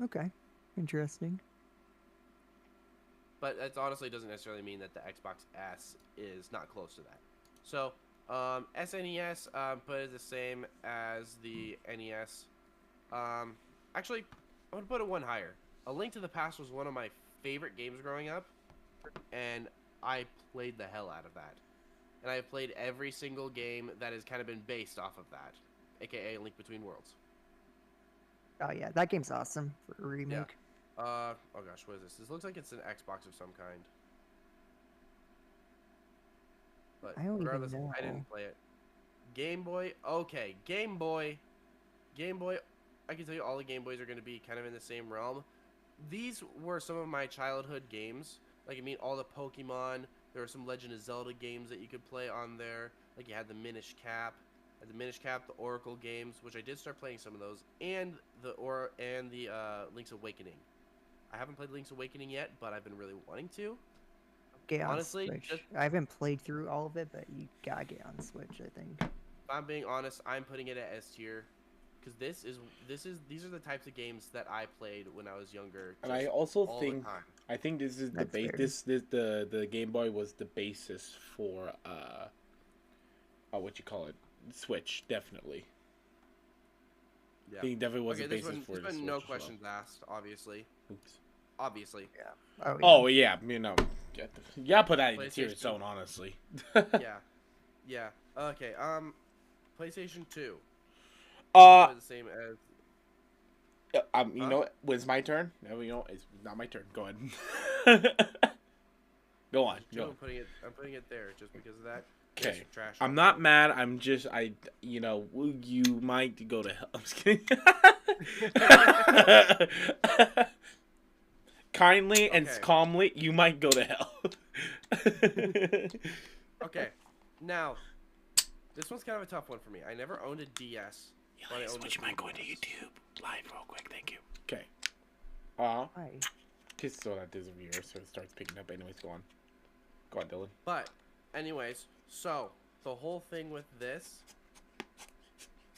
Okay. Interesting. But that honestly doesn't necessarily mean that the Xbox S is not close to that. So, SNES, put it the same as the NES. Um, Actually, I'm gonna put it one higher. A Link to the Past was one of my favorite games growing up, and I played the hell out of that. And I've played every single game that has kind of been based off of that, aka Link Between Worlds. Oh yeah, that game's awesome for a Yeah. remake. Oh gosh, what is this? This looks like it's an Xbox of some kind. But I don't even regardless, I know. didn't play it. Game Boy, okay. Game Boy. Game Boy, I can tell you all the Game Boys are going to be kind of in the same realm. These were some of my childhood games. Like, I mean, all the Pokemon. There were some Legend of Zelda games that you could play on there. Like, you had the Minish Cap. The Oracle games, which I did start playing some of those, and the Link's Awakening. I haven't played Link's Awakening yet, but I've been really wanting to. Get on Honestly, just Switch. I haven't played through all of it, but you gotta get on Switch, I think. if I'm being honest, I'm putting it at S tier because these are the types of games that I played when I was younger, And I just also all the think time. this is the That's base. fair. The Game Boy was the basis for what you call it, Switch. Definitely, I Yeah. think definitely was Okay, the basis for this the one, Switch no as well. questions asked. Obviously, Oops. obviously. Yeah. Oh yeah. Oh yeah, yeah, put that in the tier its PlayStation. own, honestly. Yeah, yeah. Okay. PlayStation 2. I'm gonna uh, put it the same as. you Huh? know, when it's my turn. No, you know, it's not my turn. Go ahead. Go on. PlayStation 2. Go on. I'm putting it there just because of that. This Okay. trash I'm also. not mad. I'm just you know, you might go to hell. I'm just kidding. Kindly and Okay. calmly, you might go to hell. Okay. Now, this one's kind of a tough one for me. I never owned a DS, but I owned a would you mind going to 3DS. YouTube live real quick? Thank you. Okay. Hi. Just so that there's a viewer, so it starts picking up. Anyways, go on. Go on, Dylan. But, anyways, so the whole thing with this,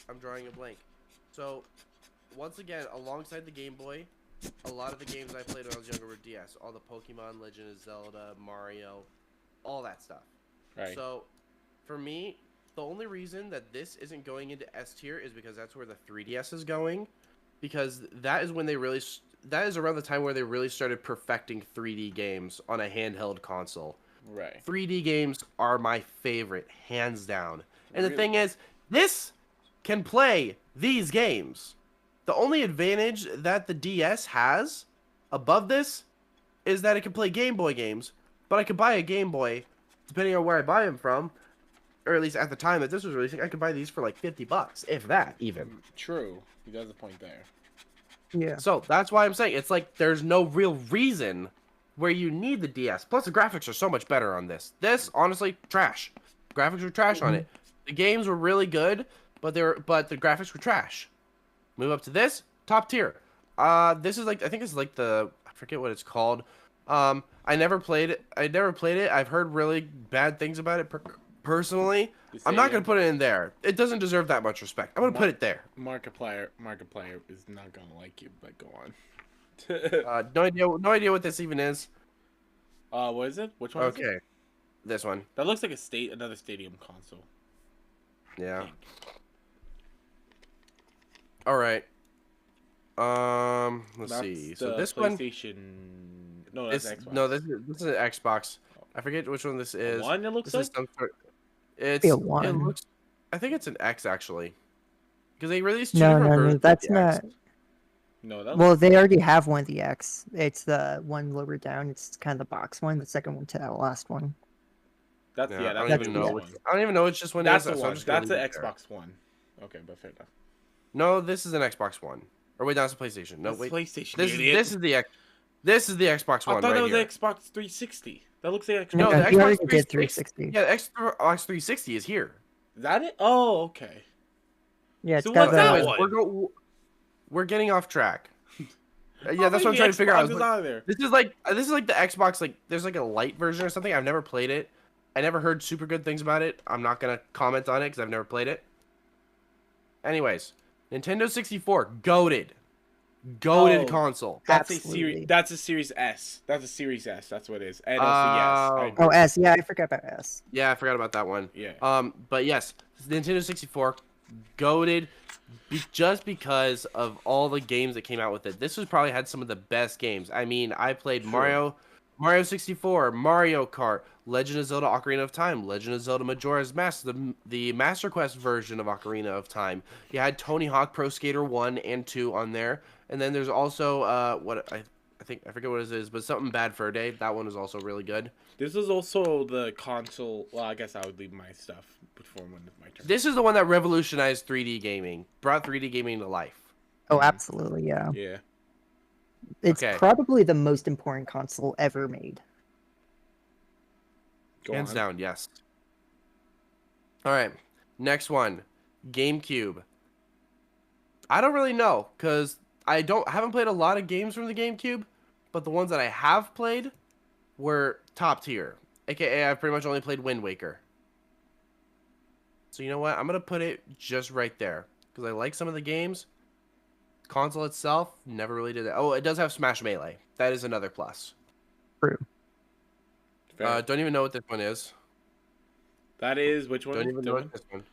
I'm drawing a blank. So, once again, alongside the Game Boy, a lot of the games I played when I was younger were DS. All the Pokemon, Legend of Zelda, Mario, all that stuff. Right. So, for me, the only reason that this isn't going into S tier is because that's where the 3DS is going. Because that is when they really. That is around the time where they really started perfecting 3D games on a handheld console. Right. 3D games are my favorite, hands down. And the Really? thing is, this can play these games. The only advantage that the DS has above this is that it can play Game Boy games, but I could buy a Game Boy, depending on where I buy them from, or at least at the time that this was releasing, I could buy these for like $50, if that even. True. He does a point there. Yeah. So that's why I'm saying it's like there's no real reason where you need the DS. Plus the graphics are so much better on this. This honestly trash. Graphics were trash on Mhm. it. The games were really good, but the graphics were trash. Move up to this, top tier. This is like I think it's like I forget what it's called. I never played it. I never played it. I've heard really bad things about it personally. The I'm not gonna stadium. put it in there. It doesn't deserve that much respect. I'm gonna put it there. Markiplier is not gonna like you, but go on. No idea what this even is. What is it? Which one is it? Okay, this one. That looks like another stadium console. Yeah. All right. Let's That's see. the So this one PlayStation. No, that's is Xbox. no. This is an Xbox. I forget which one this is. One. It looks This like. is some sort. Be a It one. looks. I think it's an X actually, because they released two No, different no, no. versions of That's the X. not. No, that Well, looks. they already have one of the X. It's the one lower down. It's kind of the box one. The second one to that last one. That's Yeah, I don't That's the That's even the know newest X. which. one. I don't even know which this one That's is. the So I'm one. just gonna That's leave the it there. Xbox One. Okay, but fair enough. No, this is an Xbox One. Or wait, that's a PlayStation. No, That's wait. PlayStation. This is the X. This is the Xbox I One thought that right was here. the Xbox 360. That looks like No, Xbox. the No, he Xbox already did 360. 360. Yeah, the Xbox 360 is here. Is that it? Oh, okay. Yeah, it's So got what's that the. Anyways, one? we're getting off track. Yeah, Oh, that's what I'm maybe trying to figure out. Xbox is out of there. This is like the Xbox. Like, there's like a light version or something. I've never played it. I never heard super good things about it. I'm not gonna comment on it because I've never played it. Anyways, Nintendo 64, goated. Goated Oh, console. that's Absolutely. That's a Series S. That's a Series S. That's what it is. And also yes, I Oh, Oh, agree. S. Yeah, I forgot about S. yeah, I forgot about that one. Yeah. But yes, Nintendo 64, goated, just because of all the games that came out with it. This was probably had some of the best games. I mean, I played True. Mario 64, Mario Kart, Legend of Zelda: Ocarina of Time, Legend of Zelda: Majora's Mask, the Master Quest version of Ocarina of Time. You had Tony Hawk Pro Skater 1 and 2 on there, and then there's also I think I forget what it is, but something Bad Fur Day. That one is also really good. This is also the console. Well, I guess I would leave my stuff before when it's my turn. This is the one that revolutionized 3D gaming, brought 3D gaming to life. Oh, Mhm. absolutely, yeah. Yeah. It's Okay. probably the most important console ever made. Go Hands on. down, yes. All right, next one, GameCube. I don't really know because haven't played a lot of games from the GameCube, but the ones that I have played were top tier. AKA, I've pretty much only played Wind Waker. So you know what? I'm gonna put it just right there because I like some of the games. Console itself never really did that. Oh, it does have Smash Melee. That is another plus. True. Fair. Don't even know what this one is. That is which one? Don't even The know one? what this one.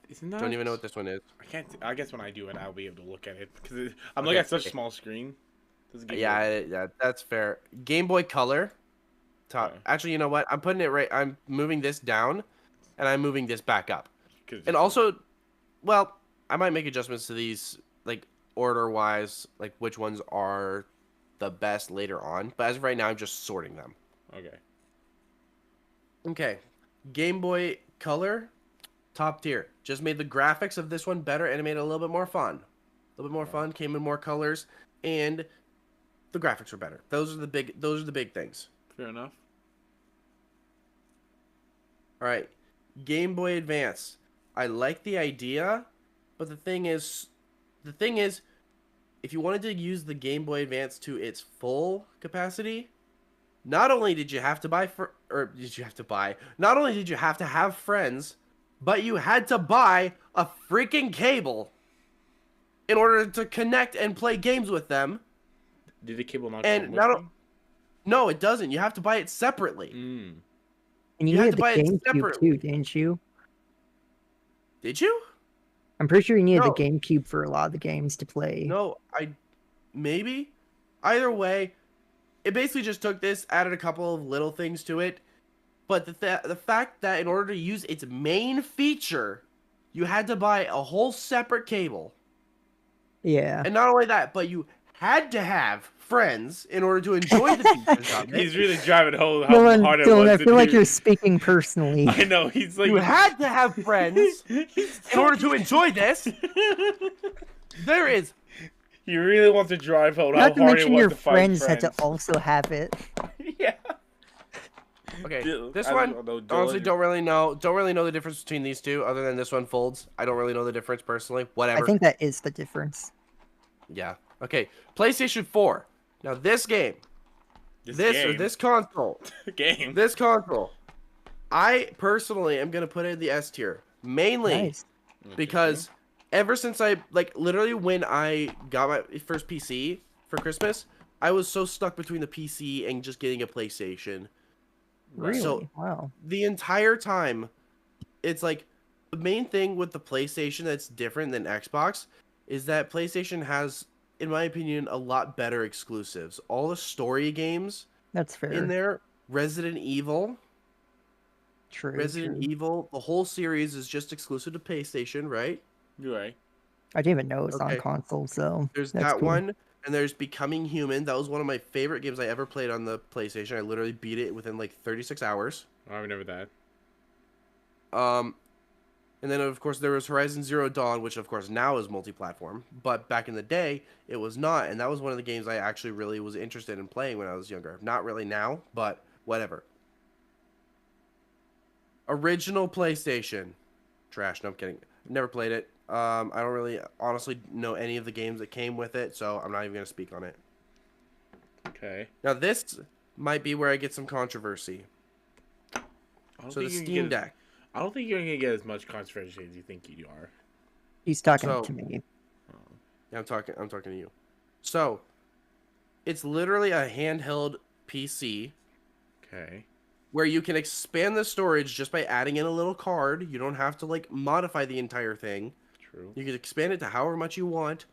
Isn't that? Don't even know what this one is. I can't. I guess when I do it, I'll be able to look at it because I'm Okay. looking at such a small screen. Doesn't give you Yeah, that's fair. Game Boy Color. Top. Okay. Actually, you know what? I'm putting it right. I'm moving this down, and I'm moving this back up. 'cause And also, well, I might make adjustments to these, like order wise, like which ones are the best later on. But as of right now, I'm just sorting them. okay. Okay, Game Boy Color, top tier. Just made the graphics of this one better and it made it a little bit more fun. A little bit more fun. Came in more colors, and the graphics were better. Those are the big things. Fair enough. All right, Game Boy Advance. I like the idea, but the thing is, if you wanted to use the Game Boy Advance to its full capacity, not only did you have to not only did you have to have friends, but you had to buy a freaking cable in order to connect and play games with them. Did the cable not And come with not me? no, it doesn't. You have to buy it separately. Mm. And you You had needed to the buy it GameCube separately. too, didn't you? Did you? I'm pretty sure you needed No. the GameCube for a lot of the games to play. No, maybe. Either way, it basically just took this, added a couple of little things to it, but the fact that in order to use its main feature, you had to buy a whole separate cable. Yeah. And not only that, but you had to have friends in order to enjoy the features of it. He's really driving home how Dylan, hard it Dylan, was. I to feel like do. you're speaking personally. I know. He's like. You had to have friends in order to enjoy this. There is He really wants to drive home how Not to hard it mention was your to find friends had friends. to also have it. Yeah. okay. Dylan- This I one, don't know, Dylan- honestly, don't really know the difference between these two. Other than this one folds, I don't really know the difference personally. Whatever. I think that is the difference. Yeah. Okay. PlayStation 4. Now this game, this console, game. this console, I personally am gonna put it in the S tier, mainly Nice. because ever since I literally when I got my first PC for Christmas, I was so stuck between the PC and just getting a PlayStation. Really? So- Wow. The entire time, it's like the main thing with the PlayStation that's different than Xbox is that PlayStation has, in my opinion, a lot better exclusives. All the story games That's fair. in there, Resident Evil, True. Resident true. Evil, the whole series is just exclusive to PlayStation, right? You're right. I didn't even know it's Okay. on console, so There's that's that cool. one, and there's Becoming Human. That was one of my favorite games I ever played on the PlayStation. I literally beat it within 36 hours. I remember that. And then of course there was Horizon Zero Dawn, which of course now is multi-platform, but back in the day it was not, and that was one of the games I actually really was interested in playing when I was younger. Not really now, but whatever. Original PlayStation, trash. No, I'm kidding. Never played it. I don't really honestly know any of the games that came with it, so I'm not even gonna speak on it. Okay. Now this might be where I get some controversy. I don't So the think you can Steam get Deck. I don't think you're gonna get as much controversy as you think you are. He's talking So- to me. Yeah, I'm talking to you. So, it's literally a handheld PC Okay. where you can expand the storage just by adding in a little card. You don't have to like modify the entire thing. True. You can expand it to however much you want.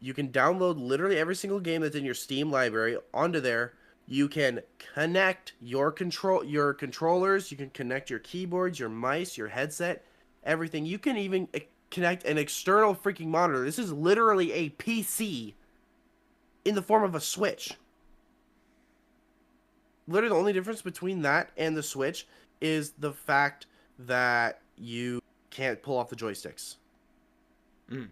You can download literally every single game that's in your Steam library onto there. You can connect your controllers, you can connect your keyboards, your mice, your headset, everything. You can even connect an external freaking monitor. This is literally a PC in the form of a Switch. Literally the only difference between that and the Switch is the fact that you can't pull off the joysticks. Mm.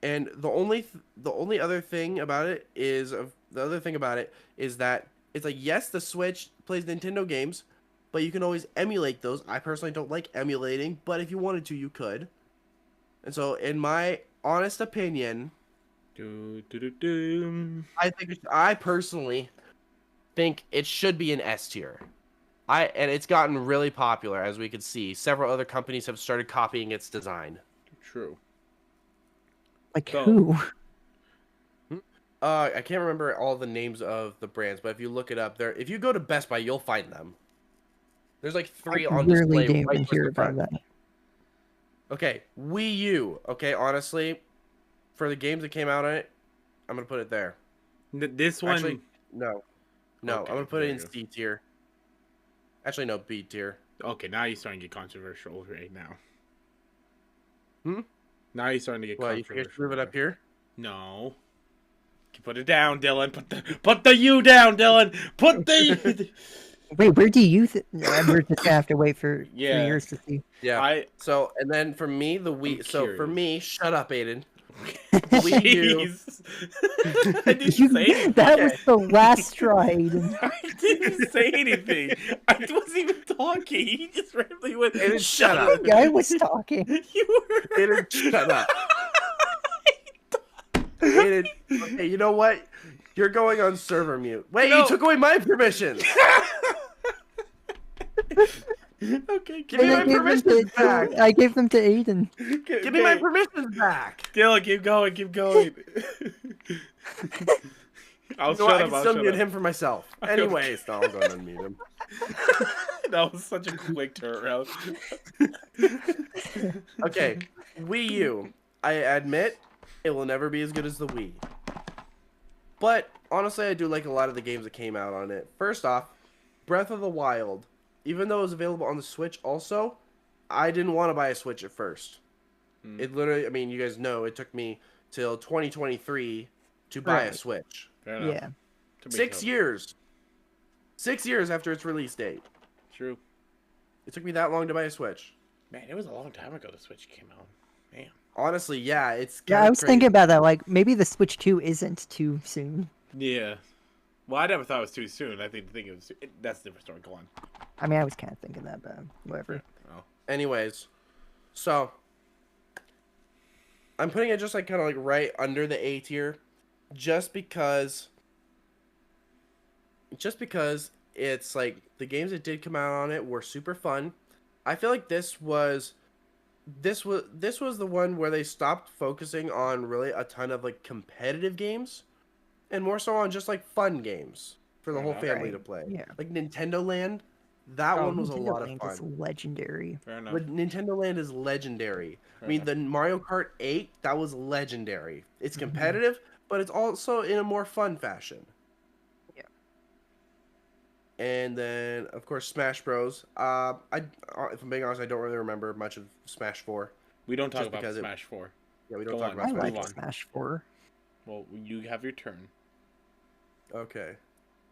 And the only other thing about it is that it's like, yes, the Switch plays Nintendo games, but you can always emulate those. I personally don't like emulating, but if you wanted to, you could. And so, in my honest opinion, I personally think it should be an S tier. And it's gotten really popular, as we could see. Several other companies have started copying its design. True. Like So- who? I can't remember all the names of the brands, but if you look it up there, if you go to Best Buy, you'll find them. There's like 3 on Really display didn't right even towards hear the about front. that. Okay, Wii U. Okay, honestly, for the games that came out on it, I'm gonna put it there. This one. Actually, no, Okay, I'm gonna put it there in you go. C tier. Actually, no, B tier. Okay, now you're starting to get controversial right now. Hmm? Now you're starting to get What, you controversial. guys move it up here? No. Put it down, Dylan. Put the U down, Dylan. Put the. Wait, where do you think? We're just gonna have to wait for 3 Yeah. years to see. Yeah. So, and then for me, the Wii. I'm So for curious. me, shut up, Aiden. Wii U. Jeez. I didn't You- say anything. that Okay. was the last straw, Aiden. I didn't say anything. I wasn't even talking. He just randomly went. Aiden, shut up. The guy was talking. You were. Aiden, shut up. Aiden, okay, you know what? You're going on server mute. Wait, No. you took away my permissions. Okay, Give me my permissions back. I gave them to Aiden. Give me my permissions back. Dylan, keep going, keep going. I'll You know what? shut I up. can I'll still shut mute up. him for myself. Anyways, no, I'll go ahead and mute him. That was such a quick turnaround. Okay, Wii U. I admit it will never be as good as the Wii. But honestly, I do like a lot of the games that came out on it. First off, Breath of the Wild. Even though it was available on the Switch also, I didn't want to buy a Switch at first. Hmm. It literally, I mean, you guys know, it took me till 2023 to buy a Right. Switch. Fair enough. Yeah. To be 6 totally- years. 6 years after its release date. True. It took me that long to buy a Switch. Man, it was a long time ago the Switch came out. Man. Honestly, yeah, it's Yeah, kinda I was crazy. thinking about that. Like, maybe the Switch 2 isn't too soon. Yeah. Well, I never thought it was too soon. I think it was. That's a different story. Go on. I mean, I was kind of thinking that, but whatever. Oh. Anyways, so I'm putting it just like kind of like right under the A tier, just because it's like the games that did come out on it were super fun. I feel like this was the one where they stopped focusing on really a ton of like competitive games, and more so on just like fun games for the whole Right. family to play. Yeah. Like Nintendo Land, that Oh, one was a Nintendo lot of Land fun. is legendary. Fair enough. But Nintendo Land is legendary. I mean, the Mario Kart 8, that was legendary. It's competitive, but it's also in a more fun fashion. Yeah. And then, of course, Smash Bros. If I'm being honest, I don't really remember much of Smash 4. We don't talk just about because it- Smash 4. Yeah, we don't Go talk on. about I Let's Smash move like on. Smash 4. Well, you have your turn. 4. Okay.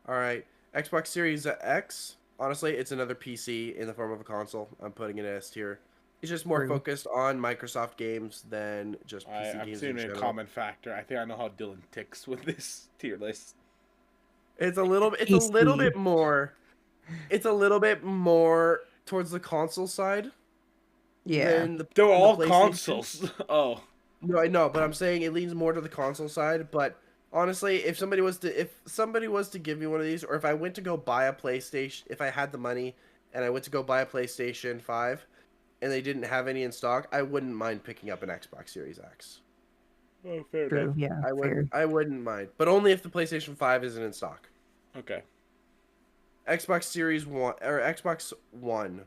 All right. Xbox Series X. Honestly, it's another PC in the form of a console. I'm putting it S tier. It's just more True. focused on Microsoft games than just PC I'm games seeing in a general. common factor. I think I know how Dylan ticks with this tier list. It's a little bit PC. more. It's a little bit more towards the console side. Yeah. Than the, They're than the all PlayStation. consoles. Oh. No, I know, but I'm saying it leans more to the console side. But honestly, if somebody was to give me one of these, or if I went to go buy a PlayStation, if I had the money and I went to go buy a PlayStation 5, and they didn't have any in stock, I wouldn't mind picking up an Xbox Series X. Oh, fair enough. True. Yeah. I Fair. wouldn't mind, but only if the PlayStation 5 isn't in stock. Okay. Xbox Series One or Xbox One.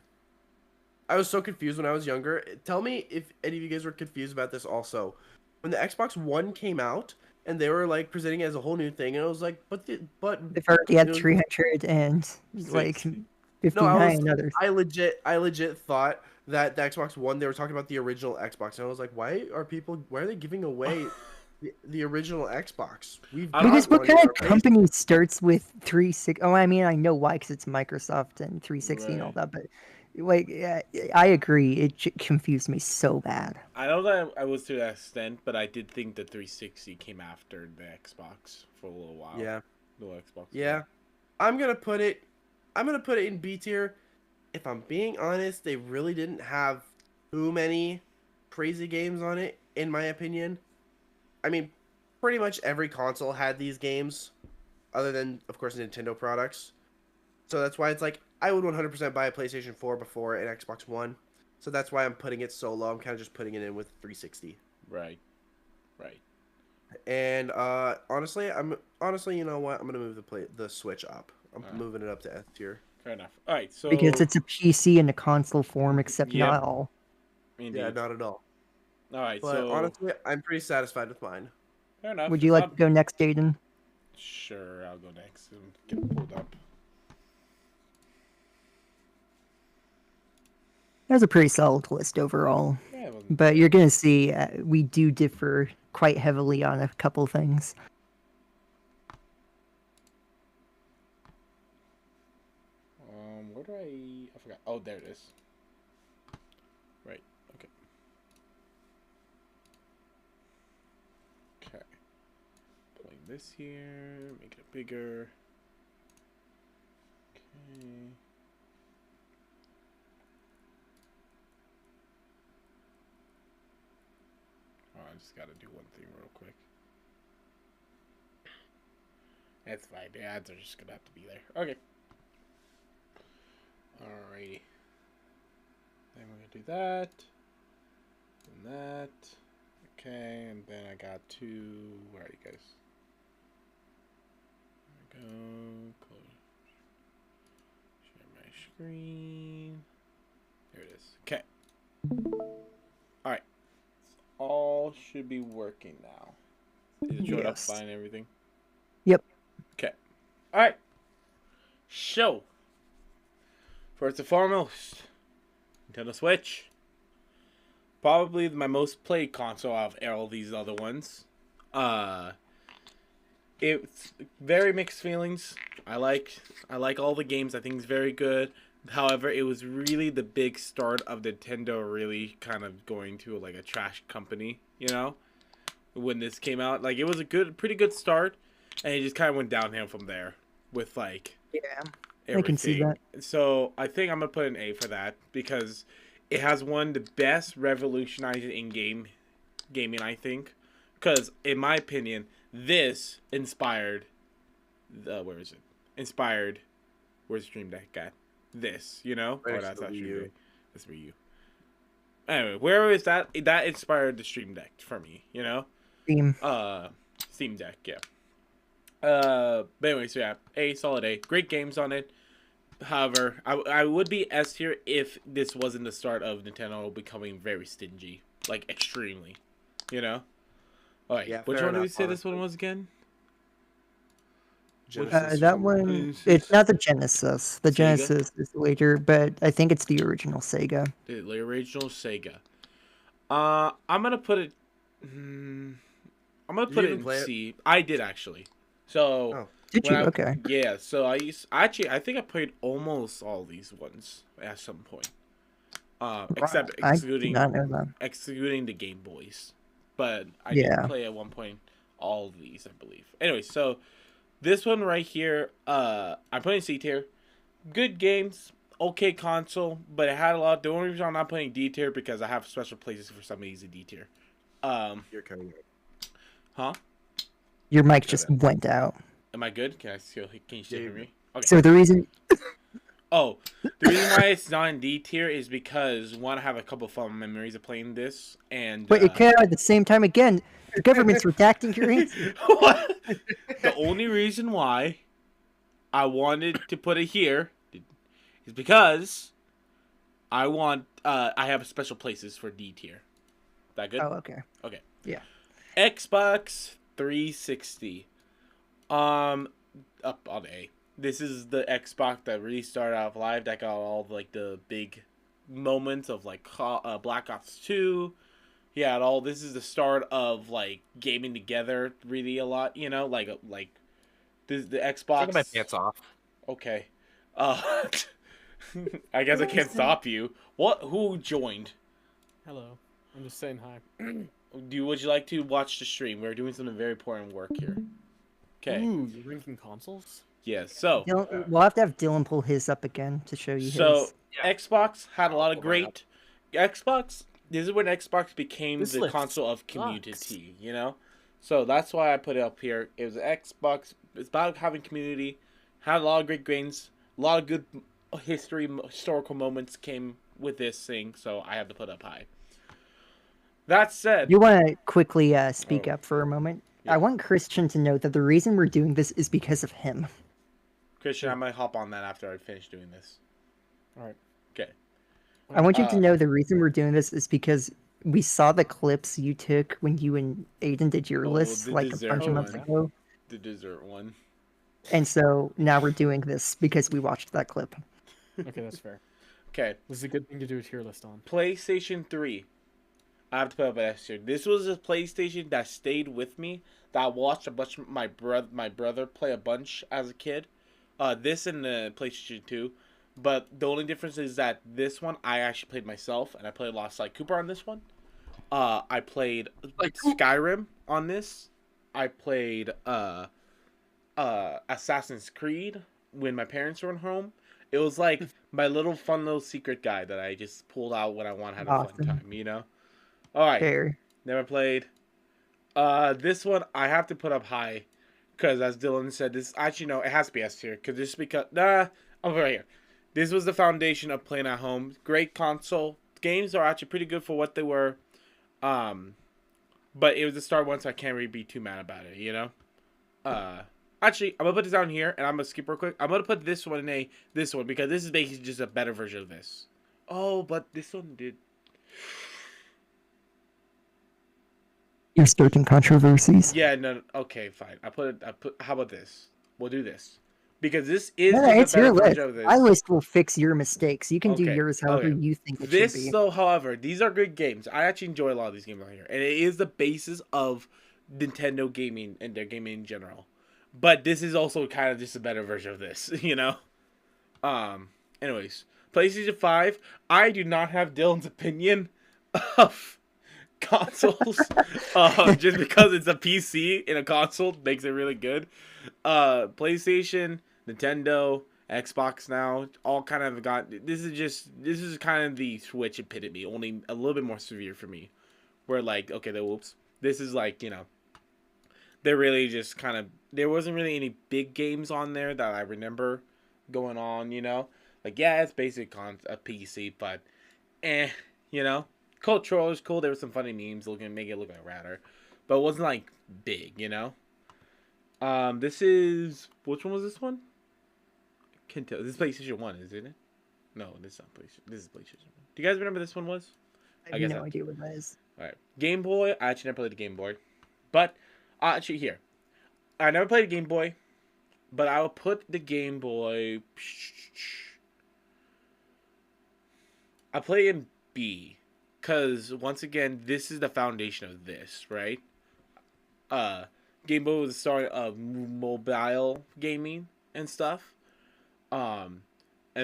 I was so confused when I was younger. Tell me if any of you guys were confused about this also. When the Xbox One came out and they were like presenting it as a whole new thing, and I was like, but They've already had you know, 300 and like 60. no, 59 others. I legit thought that the Xbox One they were talking about the original Xbox, and I was like, why are they giving away the original Xbox? We've I don't Because got what one kind in of our base. company starts with 360? Oh, I mean, I know why, because it's Microsoft and 360 and all Right. that. But like, yeah, I agree. It confused me so bad. I know that I was to that extent, but I did think the 360 came after the Xbox for a little while. Yeah, The Xbox. yeah. I'm gonna put it. I'm gonna put it in B tier. If I'm being honest, they really didn't have too many crazy games on it, in my opinion. I mean, pretty much every console had these games, other than, of course, Nintendo products. So that's why it's like I would 100% buy a PlayStation 4 before an Xbox One. So that's why I'm putting it so low. I'm kind of just putting it in with 360. Right. Right. And honestly, you know what? I'm gonna move the Switch up. I'm Alright. moving it up to S tier. Fair enough. All right. So. Because it's a PC in a console form, except Yep. not all. Indeed. Yeah, not at all. All right. But So. honestly, I'm pretty satisfied with mine. Fair enough. Would you like to go next, Jaden? Sure. I'll go next and get it pulled up. That was a pretty solid list overall. Yeah. It wasn't But you're going to see we do differ quite heavily on a couple things. Where do I forgot. Oh, there it is. Right. Okay. Okay. Putting this here. Make it bigger. Okay. Oh, I just gotta do one thing real quick. That's fine. The ads are just gonna have to be there. Okay. Alrighty. Then we're gonna do that. And that. Okay, and then I got two. Where are you guys? There we go. Close. Share my screen. There it is. Okay. Alright. All should be working now. Is it showing up Yes. fine and everything? Yep. Okay. Alright. So. First and foremost, Nintendo Switch. Probably my most played console out of all these other ones. It's very mixed feelings. I like all the games. I think it's very good. However, it was really the big start of Nintendo really kind of going to like a trash company, you know? When this came out, like it was a pretty good start, and it just kind of went downhill from there with like Yeah. everything. I can see that. So I think I'm gonna put an A for that because it has one of the best revolutionizing in-game gaming, I think. Because in my opinion, this inspired where is it? Inspired where's Stream Deck at? This, you know? Right Or next that's to not the Wii Stream U. Deck. That's Wii U. Anyway, where is that? That inspired the Stream Deck for me, you know? Theme. Steam Deck, yeah. But anyway, so yeah, A, solid A. Great games on it. However, I would be S tier if this wasn't the start of Nintendo becoming very stingy. Like, extremely. You know? Alright, Yeah, which fair one did we enough, say this one honestly. was again? Genesis That or one, Genesis. it's not the Genesis. The Sega? Genesis is later, but I think it's the original Sega. The original Sega. I'm gonna put it... I'm gonna Did put you it even in play it? C. I did, actually. So... Oh. Did you? Okay. Yeah, so I think I played almost all these ones at some point. Except I did not know that. excluding the Game Boys. But I Yeah. did play at one point all of these, I believe. Anyway, so this one right here, I'm putting C tier. Good games, okay console, but it had a lot. The only reason I'm not putting D tier because I have special places for some of these in D tier. You're coming Huh? Your mic just went out. Am I good? Can you still hear me? Okay. So the reason Oh, the reason why it's not in D tier is because one, I have a couple fun memories of playing this, and But it came out at the same time again. The government's redacting your answer. what? The only reason why I wanted to put it here is because I have special places for D tier. That good? Oh, okay. Okay. Yeah. Xbox 360. Up on A. This is the Xbox that really started off live. That got all like the big moments of like Black Ops 2. Yeah, all this is the start of like gaming together really a lot. You know, like the Taking my Xbox. pants off. Okay. Uh, I guess I can't stop you. What? Who joined? Hello. I'm just saying hi. Would you like to watch the stream? We're doing some very important work here. Okay. Ooh, you're ranking consoles? Yeah. So We'll have to have Dylan pull his up again to show you so his. Yeah. Xbox had a lot of I'll pull mine great Xbox. This is when Xbox became This the list console of sucks. community. You know. So that's why I put it up here. It was Xbox. It's about having community. Had a lot of great games. A lot of good historical moments came with this thing. So I have to put up high. That said, You want to quickly speak Oh. up for a moment? Yeah. I want Christian to know that the reason we're doing this is because of him. Christian, I might hop on that after I finish doing this. Alright. Okay. I want you to Uh, know the reason we're doing this is because we saw the clips you took when you and Aiden did your Oh, list the like a dessert bunch of months one. ago. The dessert one. And so now we're doing this because we watched that clip. Okay, that's fair. Okay. This is a good thing to do a tier list on. PlayStation 3. I have to put up an S tier. This was a PlayStation that stayed with me. That I watched a bunch of my brother play a bunch as a kid. This and the PlayStation 2. But the only difference is that this one I actually played myself, and I played a lot of Sly Cooper on this one. I played Skyrim on this. I played Assassin's Creed when my parents were home. It was like my little fun little secret guide that I just pulled out when I want to have a fun Awesome. time, you know? Alright. Fair. Never played. This one I have to put up high. Because as Dylan said, this actually no, it has to be S tier. Because just because I'm right here. This was the foundation of playing at home. Great console. Games are actually pretty good for what they were. But it was the start one, so I can't really be too mad about it, you know? Actually, I'm gonna put this down here, and I'm gonna skip real quick. I'm gonna put this one in this one, because this is basically just a better version of this. Oh, but this one did. You're starting controversies. Yeah, no, okay, fine. How about this? We'll do this. Because this is No, just it's a better your list. version of this. My list will fix your mistakes. You can do Okay, yours however okay. you think it This, should be. though, however, these are good games. I actually enjoy a lot of these games on here. And it is the basis of Nintendo gaming and their gaming in general. But this is also kind of just a better version of this, you know? Anyways. PlayStation 5. I do not have Dylan's opinion of consoles. Just because it's a PC in a console makes it really good. PlayStation, Nintendo, Xbox now, all kind of got. This is kind of the Switch epitome, only a little bit more severe for me. Where like, okay, whoops. This is like, you know, they're really just kind of. There wasn't really any big games on there that I remember going on, you know. Like, yeah, it's basic on a PC, but, you know. Controller is cool. There were some funny memes make it look like Ratter, but it wasn't like big, you know. This is which one was this one? Can't tell. This is PlayStation 1, isn't it? No, this is not PlayStation. This is PlayStation 1. Do you guys remember this one was? I have no idea what that is. All right, Game Boy. I actually never played the Game Boy, but actually here, I never played a Game Boy, but I will put the Game Boy. I play in B. Because, once again, this is the foundation of this, right? Game Boy was the start of mobile gaming and stuff. And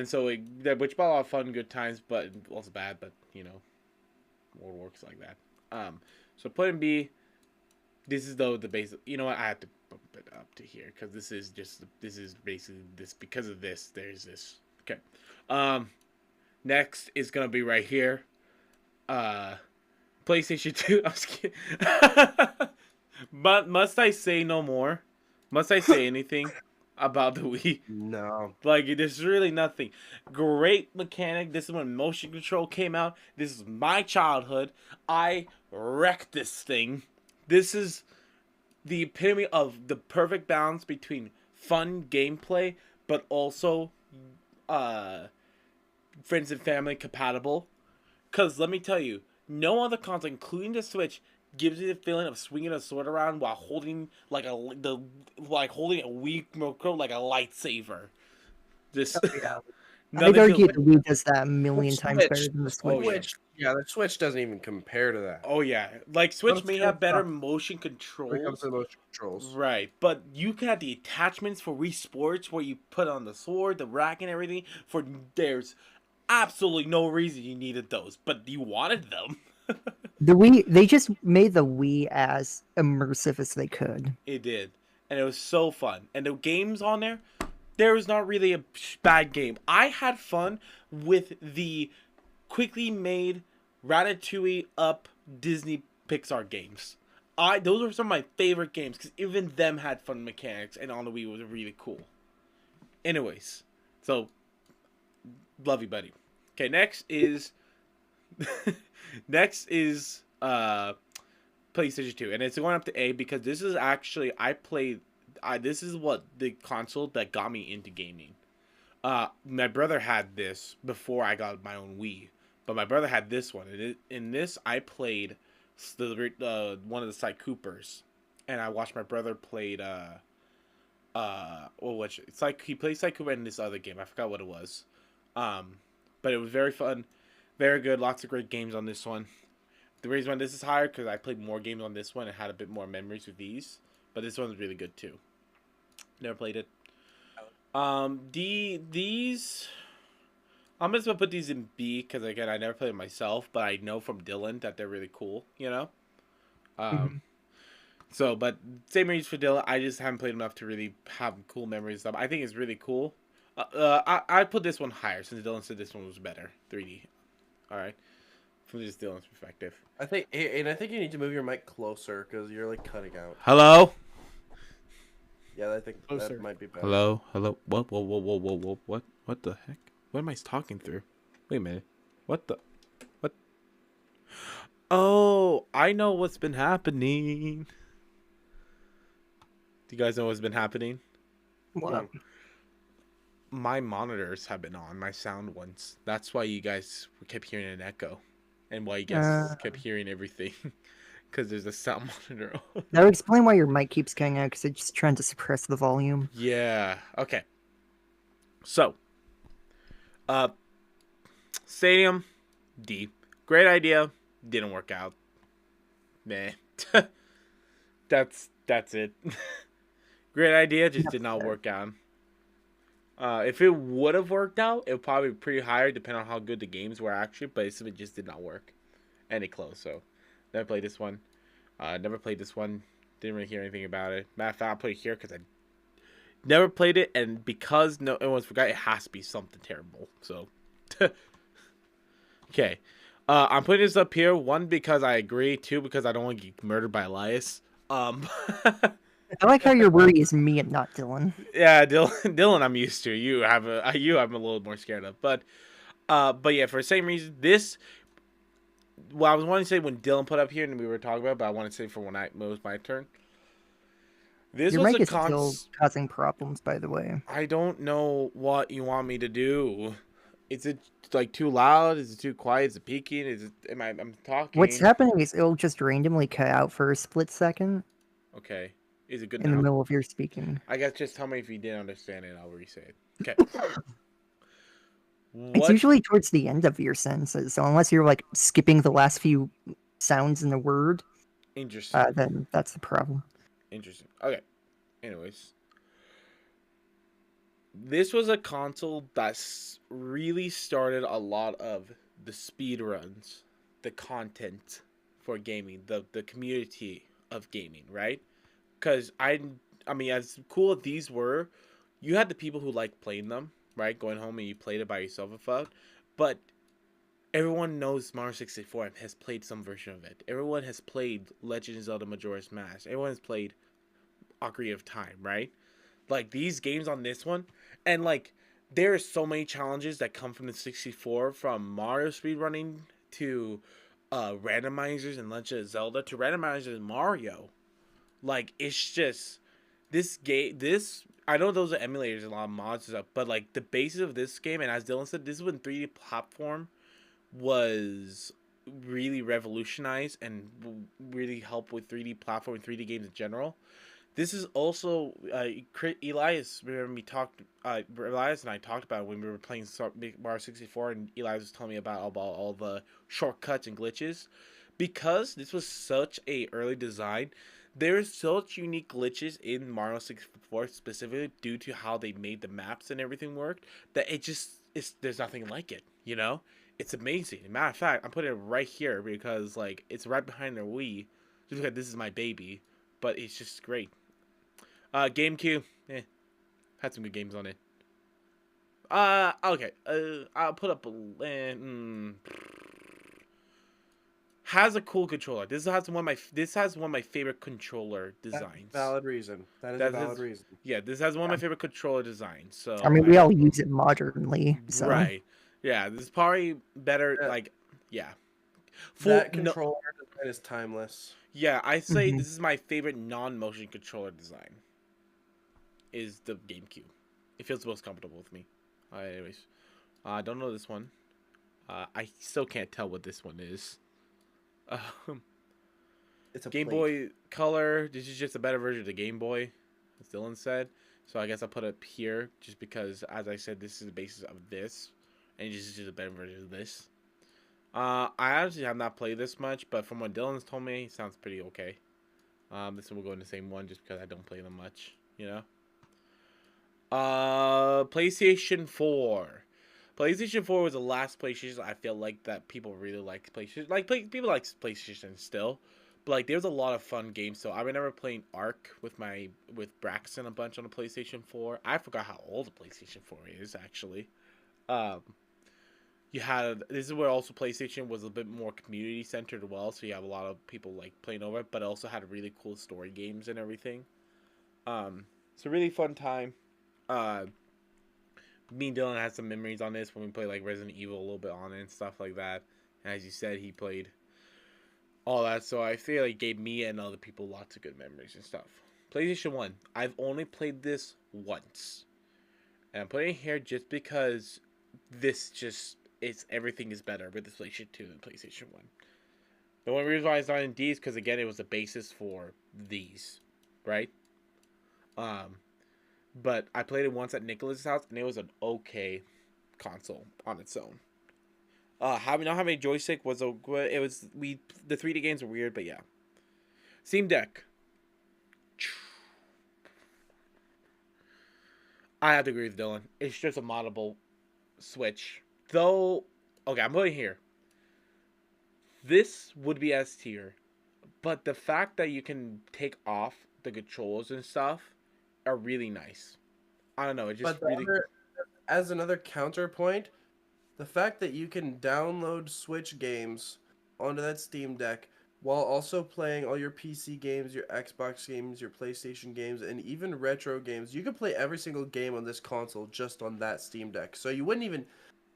so, which brought a lot of fun, good times, but also bad, but, you know, more works like that. So, put in B. This is, though, the base. You know what? I have to bump it up to here, because this is basically this. Because of this, there's this. Okay. Next is going to be right here. PlayStation 2. I'm just kidding. But must I say no more? Must I say anything? about the Wii. No. Like, there's really nothing. Great mechanic. This is when motion control came out. This is my childhood. I wrecked this thing. This is the epitome of the perfect balance between fun gameplay, but also uh, friends and family compatible. Because let me tell you, no other console, including the Switch, gives you the feeling of swinging a sword around while holding holding a Wii remote like a lightsaber. This Oh, yeah. I'd nothing feels argue like. the Wii does that a The million times better than the Switch. Oh, yeah. The Switch doesn't even compare to that. Oh yeah, like Switch may have better motion When it comes controls. to the motion controls. Right, but you can have the attachments for Wii Sports where you put on the sword, the rack, and everything. For there's absolutely no reason you needed those, but you wanted them. The Wii, they just made the Wii as immersive as they could. It did, and it was so fun. And the games on there was not really a bad game. I had fun with the quickly made Ratatouille up Disney Pixar games. Those were some of my favorite games because even them had fun mechanics, and on the Wii was really cool. Anyways, so love you, buddy. Okay, next is PlayStation 2, and it's going up to A because this is actually this is what the console that got me into gaming. My brother had this before I got my own Wii, but my brother had this one. And in this, I played one of the Sly Coopers, and I watched my brother played it's like he played Sly Cooper in this other game. I forgot what it was, but it was very fun, very good. Lots of great games on this one. The reason why this is higher because I played more games on this one and had a bit more memories with these, but this one's really good too. Never played it. These I'm just gonna put these in B because again I never played it myself, but I know from Dylan that they're really cool. You know. So, but same reasons for Dylan. I just haven't played enough to really have cool memories and stuff. I think it's really cool. I put this one higher since Dylan said this one was better 3D. All right, from just Dylan's perspective. I think you need to move your mic closer because you're like cutting out. Hello. Yeah, I think Closer. that might be better. Hello. What? What the heck? What am I talking through? Wait a minute. What? Oh, I know what's been happening. Do you guys know what's been happening? What? My monitors have been on, my sound ones. That's why you guys kept hearing an echo. And why you guys kept hearing everything. Because there's a sound monitor on. That would explain why your mic keeps going out, because it's just trying to suppress the volume. Yeah. Okay. So, Stadium, D. Great idea. Didn't work out. Meh. That's it. Great idea, just did not work out. If it would have worked out, it would probably be pretty higher, depending on how good the games were actually. But it just did not work, and it closed. So, never played this one. Never played this one. Didn't really hear anything about it. Matter of fact, I'll put it here because I never played it, and because no one's forgot, it has to be something terrible. So, okay. I'm putting this up here. One, because I agree. Two, because I don't want to get murdered by Elias. I like how your worry is me and not Dylan. Yeah, Dylan, I'm used to. I'm a little more scared of. But yeah, for the same reason, this. Well, I was wanting to say when Dylan put up here and we were talking about, but I want to say for when it was my turn. This Your was mic a is still causing problems, by the way. I don't know what you want me to do. Is it like too loud? Is it too quiet? Is it peaking? I'm talking? What's happening is it'll just randomly cut out for a split second Okay. Is it good in now? the middle of your speaking. I guess just tell me if you didn't understand it. I'll re-say it. Okay. It's usually towards the end of your sentences, so unless you're like skipping the last few sounds in the word, Interesting. then that's the problem. Interesting. Okay. Anyways. This was a console that really started a lot of the speed runs, the content for gaming, the community of gaming, right? Because I mean, as cool as these were, you had the people who liked playing them, right? Going home and you played it by yourself and fun. But everyone knows Mario 64 and has played some version of it. Everyone has played Legend of Zelda Majora's Mask. Everyone has played Ocarina of Time, right? Like these games on this one, and like there are so many challenges that come from the 64, from Mario speedrunning to randomizers and Legend of Zelda to randomizers in Mario. Like it's just this game. This I know those are emulators and a lot of mods and stuff, but like the basis of this game, and as Dylan said, this is when 3D platform was really revolutionized and really helped with 3D platform and 3D games in general. This is also Elias. Remember we talked. Elias and I talked about it when we were playing Mario 64, and Elias was telling me about all the shortcuts and glitches. Because this was such a early design, there's such unique glitches in Mario 64 specifically due to how they made the maps and everything work that it just is there's nothing like it. You know, it's amazing. Matter of fact, I'm putting it right here because like it's right behind the Wii, just because this is my baby, but it's just great. GameCube, had some good games on it. Okay. I'll put up has a cool controller. This has one of my favorite controller designs. Valid reason. That is a valid reason. Yeah, this has one of my favorite controller designs. So I mean, we all use it modernly, so right. Yeah, this is probably better. Like, yeah. That controller design is timeless. Yeah, I say this is my favorite non-motion controller design. Is the GameCube. It feels the most comfortable with me. Anyways, I don't know this one. I still can't tell what this one is. It's a Game plate. Boy Color. This is just a better version of the Game Boy, as Dylan said. So I guess I'll put it up here just because, as I said, this is the basis of this, and this is just a better version of this. I actually have not played this much, but from what Dylan's told me, it sounds pretty okay. This one will go in the same one just because I don't play them much, you know. PlayStation 4. PlayStation 4 was the last PlayStation I feel like that people really liked PlayStation. Like people like PlayStation still, but like there's a lot of fun games. So I remember playing Ark with Braxton a bunch on the PlayStation 4. I forgot how old the PlayStation 4 is actually. You had this is where also PlayStation was a bit more community centered as well. So you have a lot of people like playing over it, but it also had really cool story games and everything. It's a really fun time. Me and Dylan had some memories on this when we played like Resident Evil a little bit on it and stuff like that. And as you said, he played all that, so I feel like it gave me and other people lots of good memories and stuff. PlayStation 1. I've only played this once. And I'm putting it here just because everything is better with the PlayStation 2 than PlayStation 1. The only reason why it's not in D is because again it was the basis for these. Right? But I played it once at Nicholas's house, and it was an okay console on its own. Having not having a joystick was the 3D games were weird, but yeah. Steam Deck. I have to agree with Dylan. It's just a moddable Switch. Though, okay, I'm putting here. This would be S tier, but the fact that you can take off the controls and stuff are really nice. I don't know. It just really. As another counterpoint, the fact that you can download Switch games onto that Steam Deck while also playing all your PC games, your Xbox games, your PlayStation games, and even retro games. You could play every single game on this console just on that Steam Deck. So you wouldn't even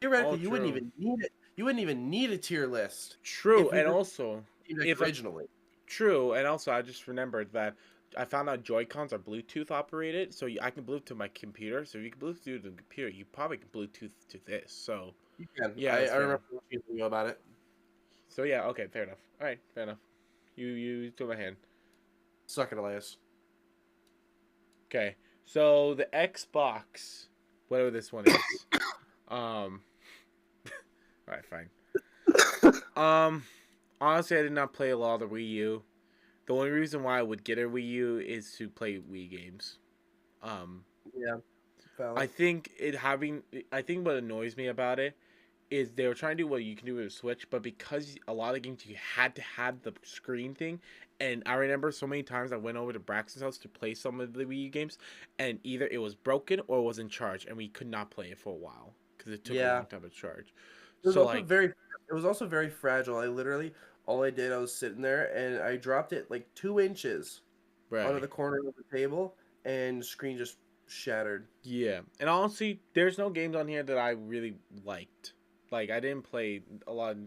theoretically you wouldn't even need it. You wouldn't even need a tier list. True, and also if originally. True, and also I just remembered that I found out Joy-Cons are Bluetooth operated, so I can Bluetooth to my computer. So if you can Bluetooth to the computer, you probably can Bluetooth to this. So you can. Yeah, I remember talking about it. So yeah, okay, fair enough. All right, fair enough. You took my hand. Suck it, Elias. Okay, so the Xbox, whatever this one is, all right, fine. Honestly, I did not play a lot of the Wii U. The only reason why I would get a Wii U is to play Wii games. Yeah. Valid. I think what annoys me about it is they were trying to do what you can do with a Switch, but because a lot of games you had to have the screen thing, and I remember so many times I went over to Braxton's house to play some of the Wii U games, and either it was broken or it was in charge, and we could not play it for a while because it took a long time to charge. It was also very fragile. I was sitting there and I dropped it like 2 inches onto the corner of the table, and the screen just shattered. Yeah, and honestly, there's no games on here that I really liked. Like, I didn't play a lot.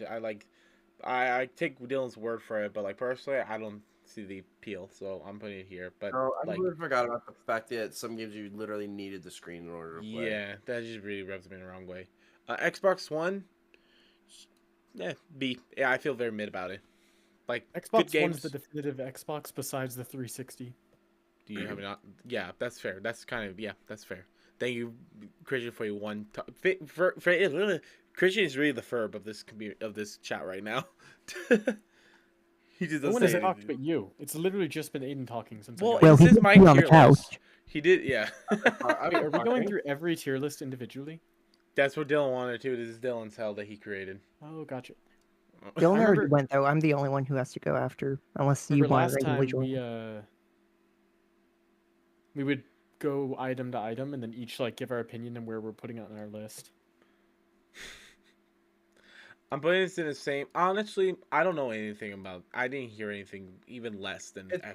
I take Dylan's word for it, but like personally, I don't see the appeal, so I'm putting it here. But Oh, I like, really forgot about the fact that some games you literally needed the screen in order to play. yeah, that just really rubs me the wrong way. Xbox One, yeah, B. Yeah, I feel very mid about it. Like, good Xbox One's the games. definitive Xbox besides the 360. Do you have not? Yeah, that's fair. That's kind of, yeah, that's fair. Thank you, Christian, for your one. Christian is really the verb of this of this chat right now. He just No doesn't one has say talked anything. but you. It's literally just been Aiden talking since I Well, got Well, here. this he is did my pee on the tier list. couch. He did, yeah. Wait, are we going through every tier list individually? That's what Dylan wanted to. This is Dylan's hell that he created. Oh, gotcha. Dylan I already remember- went though. I'm the only one who has to go after, unless you Remember want to last randomly time join. we would go item to item and then each like give our opinion and where we're putting it on our list. I'm putting this in the same. Honestly, I don't know anything about. I didn't hear anything even less than It's Xbox.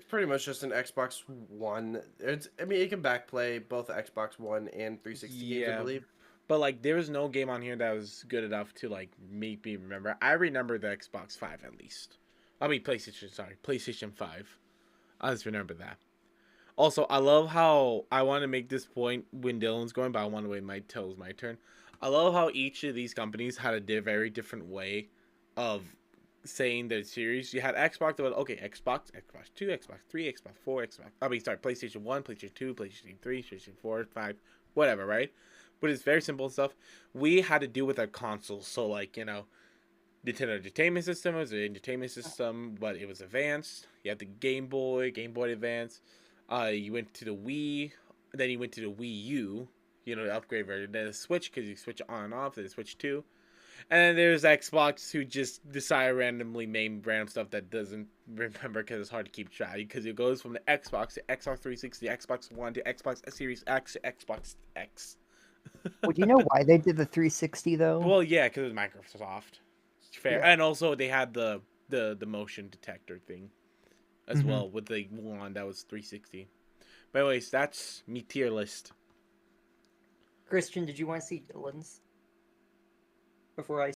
pretty much just an Xbox One. I mean, it can backplay both Xbox One and 360 games, I Yeah, believe. but like there was no game on here that was good enough to like make me remember. I remember the Xbox 5 at least. I mean PlayStation, sorry, PlayStation 5. I just remember that. Also, I love how I want to make this point when Dylan's going, but I want to wait till it's my turn. I love how each of these companies had a very different way of saying their series. You had Xbox, okay, Xbox, Xbox 2, Xbox 3, Xbox 4, PlayStation 1, PlayStation 2, PlayStation 3, PlayStation 4, 5, whatever, right? But it's very simple stuff. We had to do with our consoles, so like, Nintendo Entertainment System was an entertainment system, but it was advanced. You had the Game Boy, Game Boy Advance. You went to the Wii, then you went to the Wii U, the upgrade version. Then the Switch, because you switch it on and off. Then the Switch 2. And then there's Xbox, who just decide randomly name random stuff that doesn't remember because it's hard to keep track. Because it goes from the Xbox to Xbox 360, Xbox One to Xbox Series X to Xbox X. Well, do you know why they did the 360 though? Well, yeah, because it was Microsoft. Fair. Yeah. And also they had the motion detector thing as well with the one that was 360. But anyways, that's me tier list. Christian, did you want to see Dylan's before I